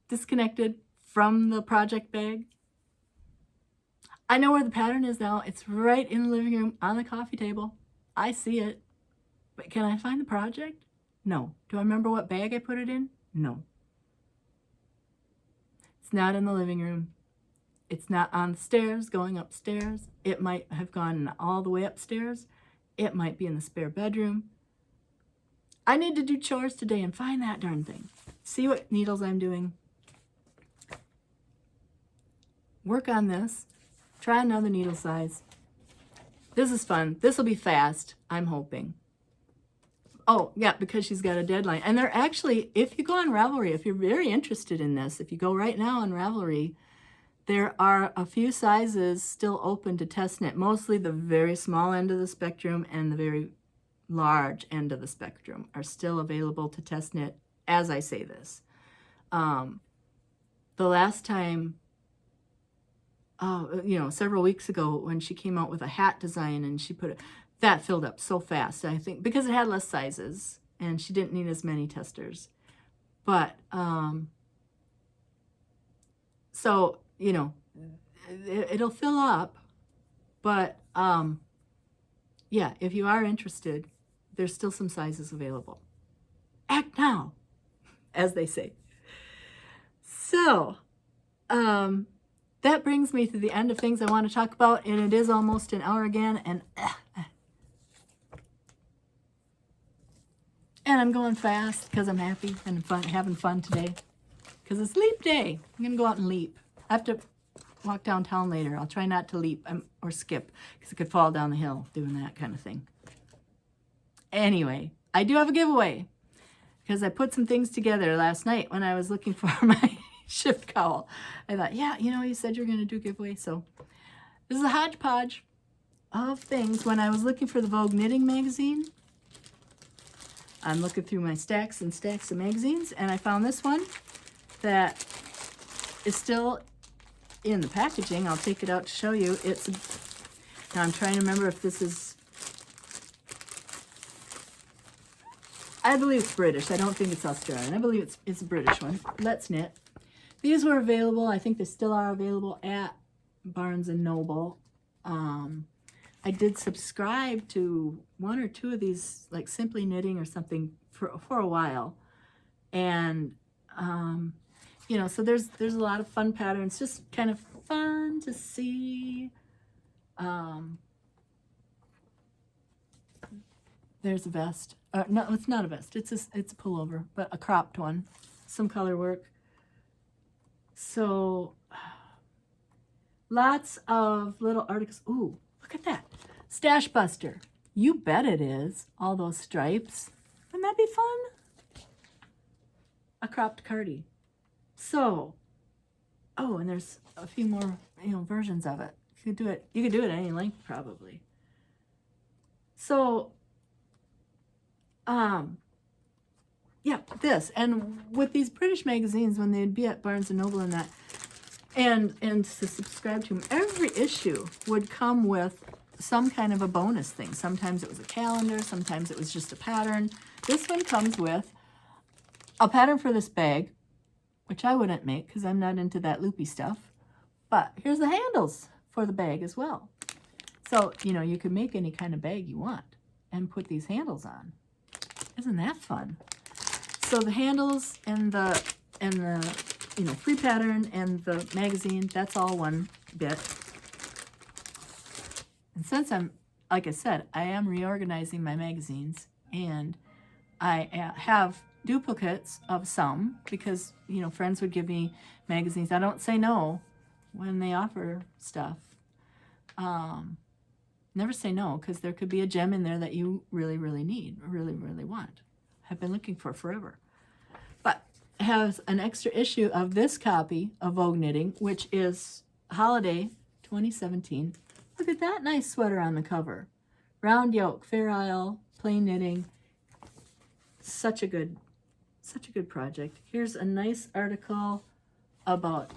[SPEAKER 1] disconnected from the project bag. I know where the pattern is now. It's right in the living room on the coffee table. I see it. But can I find the project? No. Do I remember what bag I put it in? No. It's not in the living room. It's not on the stairs going upstairs. It might have gone all the way upstairs. It might be in the spare bedroom. I need to do chores today and find that darn thing. See what needles I'm doing. work on this, try another needle size. This is fun. This will be fast, I'm hoping. Oh, yeah, because she's got a deadline. And they're actually, if you go on Ravelry, if you're very interested in this, if you go right now on Ravelry, there are a few sizes still open to test knit, mostly the very small end of the spectrum and the very large end of the spectrum are still available to test knit as I say this. The last time, several weeks ago when she came out with a hat design and she put it, that filled up so fast, I think, because it had less sizes and she didn't need as many testers. But, so, it'll fill up, but, yeah, if you are interested, there's still some sizes available. Act now, as they say. So, that brings me to the end of things I want to talk about, and it is almost an hour again, and I'm going fast because I'm happy and having fun today because it's leap day. I'm going to go out and leap. I have to walk downtown later. I'll try not to leap or skip because I could fall down the hill doing that kind of thing. Anyway, I do have a giveaway because I put some things together last night when I was looking for my shift cowl. I thought, yeah, you said you're going to do a giveaway. So this is a hodgepodge of things. When I was looking for the Vogue Knitting magazine, I'm looking through my stacks and stacks of magazines, and I found this one that is still in the packaging. I'll take it out to show you. Now I'm trying to remember if this is, I believe it's British. I don't think it's Australian. I believe it's a British one. Let's Knit. These were available. I think they still are available at Barnes & Noble. I did subscribe to one or two of these, like Simply Knitting or something, for a while, and so there's a lot of fun patterns, just kind of fun to see. There's a vest. No, it's not a vest. It's a pullover, but a cropped one. Some color work. So lots of little articles. Ooh, look at that. Stash Buster. You bet it is. All those stripes. Wouldn't that be fun? A cropped cardie. So, and there's a few more, versions of it. You could do it any length probably. So, yeah, this. And with these British magazines, when they'd be at Barnes & Noble and that, and to subscribe to them, every issue would come with some kind of a bonus thing. Sometimes it was a calendar, sometimes it was just a pattern. This one comes with a pattern for this bag, which I wouldn't make because I'm not into that loopy stuff. But here's the handles for the bag as well. So, you can make any kind of bag you want and put these handles on. Isn't that fun? So the handles and the free pattern and the magazine, that's all one bit. And since like I said, I am reorganizing my magazines, and I have duplicates of some because, friends would give me magazines. I don't say no when they offer stuff. Never say no, because there could be a gem in there that you really, really need, or really, really want. Have been looking for forever. But it has an extra issue of this copy of Vogue Knitting, which is Holiday 2017. Look at that nice sweater on the cover. Round yoke, Fair Isle, plain knitting. Such a good project. Here's a nice article about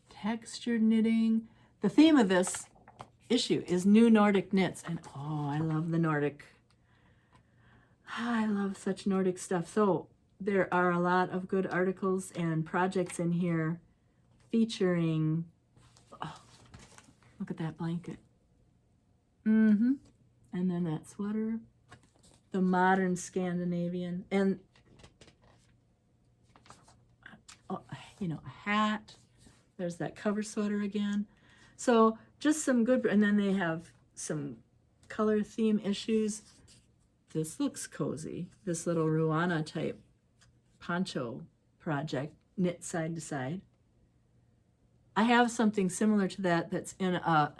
[SPEAKER 1] textured knitting. The theme of this issue is new Nordic knits, and I love the Nordic. I love such Nordic stuff. So there are a lot of good articles and projects in here featuring, look at that blanket. And then that sweater, the modern Scandinavian, and a hat. There's that cover sweater again. So just some good, and then they have some color theme issues. This looks cozy. This little Ruana type poncho project, knit side to side. I have something similar to that that's in an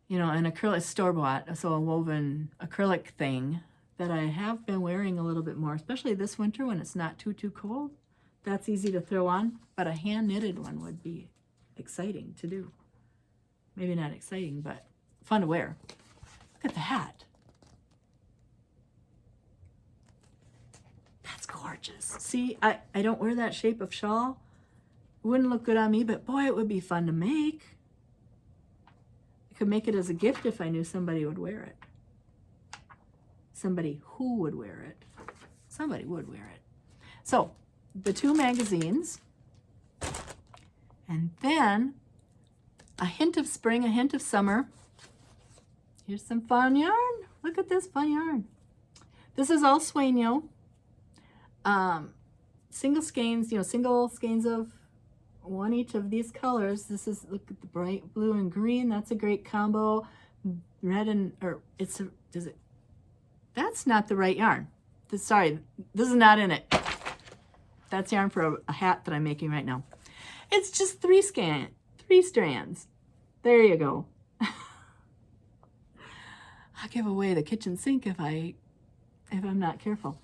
[SPEAKER 1] acrylic store-bought, so a woven acrylic thing that I have been wearing a little bit more, especially this winter when it's not too cold. That's easy to throw on, but a hand-knitted one would be exciting to do. Maybe not exciting, but fun to wear. Look at that. That's gorgeous. See, I don't wear that shape of shawl. It wouldn't look good on me, but boy, it would be fun to make. I could make it as a gift if I knew somebody would wear it. Somebody who would wear it. Somebody would wear it. So, the 2 magazines, and then a hint of spring, a hint of summer. Here's some fun yarn. Look at this fun yarn. This is all Sueño. Single skeins, single skeins of one each of these colors. This is, look at the bright blue and green. That's a great combo. Red and, that's not the right yarn. Sorry, this is not in it. That's yarn for a hat that I'm making right now. It's just 3 strands. There you go. I'll give away the kitchen sink if I'm not careful.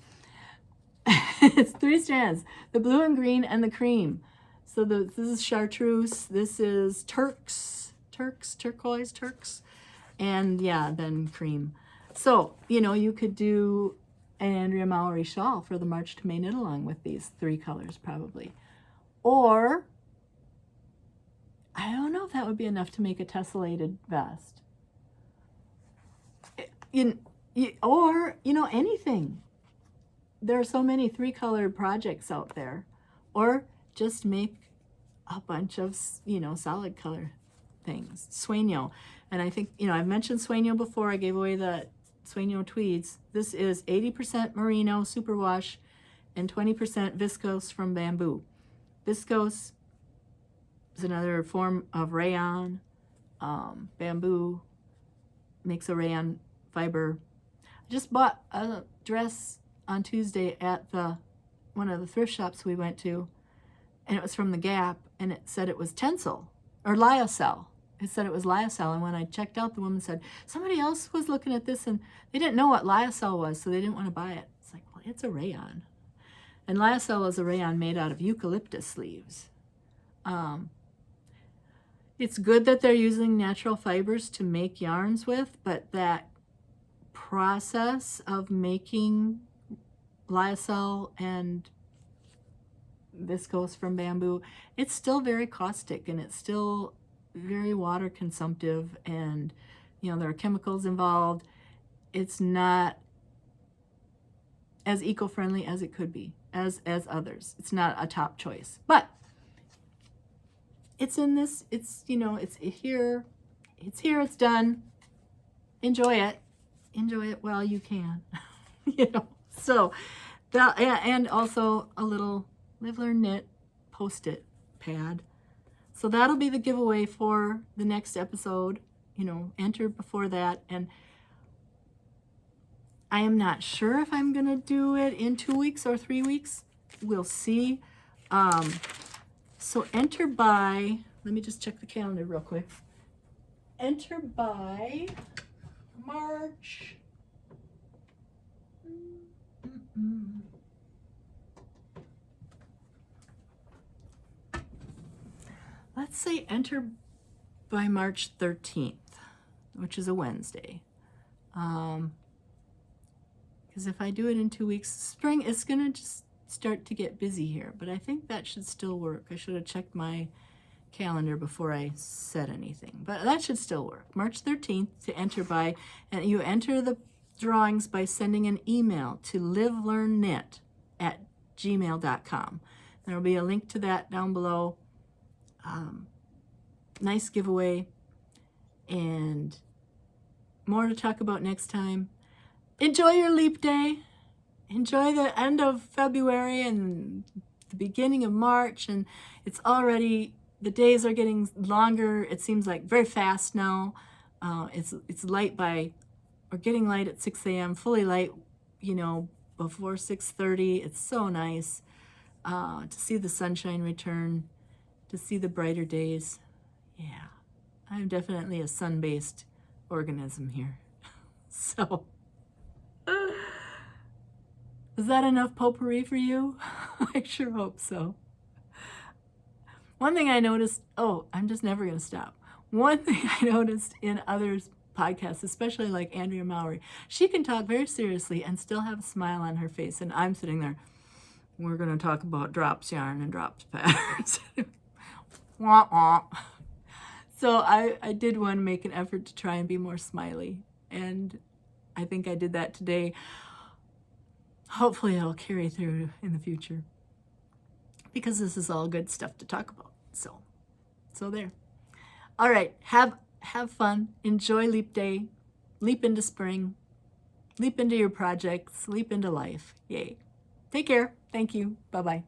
[SPEAKER 1] It's 3 strands, the blue and green and the cream. So this is chartreuse, this is turquoise, and yeah, then cream. So, you could do an Andrea Mowry shawl for the March to May knit along with these 3 colors probably. Or, I don't know if that would be enough to make a tessellated vest. Or, anything. There are so many 3-colored projects out there. Or just make a bunch of, solid color things. Sueño. And I think, I've mentioned Sueño before. I gave away the Sueño tweeds. This is 80% merino superwash and 20% viscose from bamboo. Viscose is another form of rayon. Bamboo makes a rayon fiber. I just bought a dress on Tuesday at one of the thrift shops we went to, and it was from the Gap, and it said it was Tencel or lyocell. It said it was lyocell, and when I checked out, the woman said somebody else was looking at this and they didn't know what lyocell was, so they didn't want to buy it. It's like, well, it's a rayon, and lyocell is a rayon made out of eucalyptus leaves. It's good that they're using natural fibers to make yarns with, but that process of making lyocell and viscose from bamboo, it's still very caustic, and it's still very water consumptive, and there are chemicals involved. It's not as eco-friendly as it could be, as others. It's not a top choice, but it's in this, it's here, it's done. Enjoy it while you can. So that, and also a little Live Learn Knit post-it pad. So that'll be the giveaway for the next episode. Enter before that. And I am not sure if I'm gonna do it in 2 weeks or 3 weeks. We'll see. So enter by, let me just check the calendar real quick. Enter by March. Let's say enter by March 13th, which is a Wednesday. Because if I do it in 2 weeks, spring, it's going to just start to get busy here. But I think that should still work. I should have checked my calendar before I said anything. But that should still work. March 13th to enter by, and you enter the drawings by sending an email to livelearnknit@gmail.com. There will be a link to that down below. Nice giveaway, and more to talk about next time. Enjoy your leap day. Enjoy the end of February and the beginning of March, and it's already, the days are getting longer. It seems like very fast now. It's light or getting light at 6 a.m., fully light, before 6:30. It's so nice to see the sunshine return. to see the brighter days. Yeah, I'm definitely a sun-based organism here. So, is that enough potpourri for you? I sure hope so. One thing I noticed, oh, I'm just never going to stop. One thing I noticed in others' podcasts, especially like Andrea Mowry, she can talk very seriously and still have a smile on her face. And I'm sitting there, we're going to talk about drops yarn and drops patterns. Wah, wah. So I did want to make an effort to try and be more smiley. And I think I did that today. Hopefully it'll carry through in the future, because this is all good stuff to talk about. So there. All right, have fun. Enjoy Leap Day. Leap into spring. Leap into your projects. Leap into life. Yay. Take care. Thank you. Bye-bye.